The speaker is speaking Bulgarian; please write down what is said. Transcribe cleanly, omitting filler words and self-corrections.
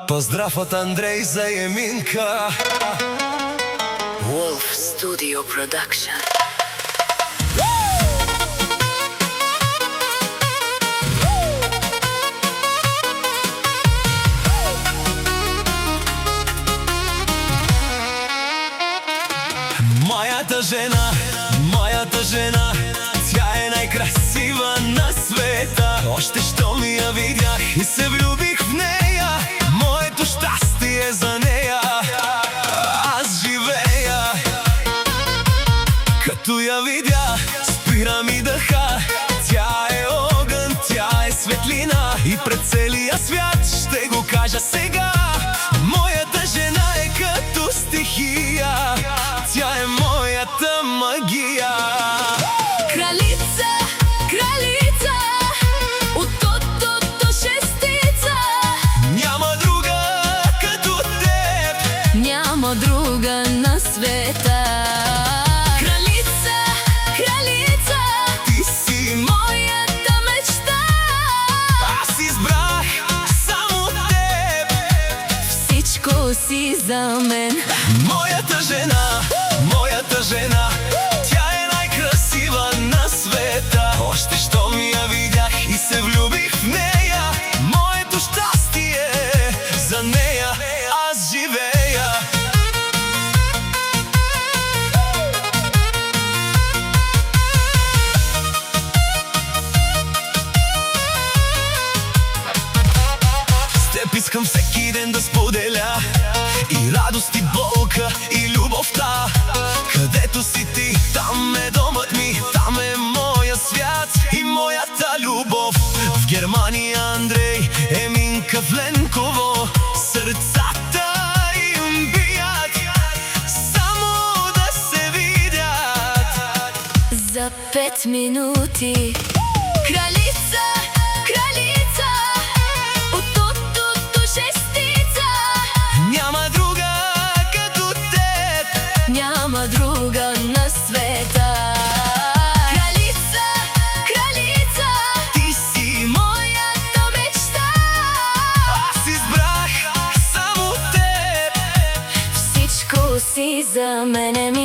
Поздрав от Андрей за Еминка. Wolf Studio Production. Моята жена, тя е най-красива на света. Още що ми я видях и се влюбих в нея. Моето щастие за нея. Аз живея, като я видя, спира ми дъха. Тя е огън, тя е светлина и пред целия свят ще го кажа сега. Моята жена е като стихия, тя е моята магия. Кралица, кралица, от тотото шестица. Няма друга като теб, няма друга на света. Кралица, кралица, ти си моята мечта. Аз избрах само теб, Всичко си за мен. моята жена, тя е най-красива на света. Още що ми я видях и се влюбих в нея. Моето щастие за нея, аз живея. С теб искам всеки ден да споделя и радост, и болка, и любовта. Където си ти, там е домът ми, там е моя свят и моята любов. В Германия Андрей, Еминка в Ленково, сърцата им бият, само да се видят. За 5 минути. Кралица, кралица, от тотото шестица. Няма друга като теб, Няма друга на света. Кралица, кралица, ти си моята мечта. аз избрах само теб. Всичко си за мене ми.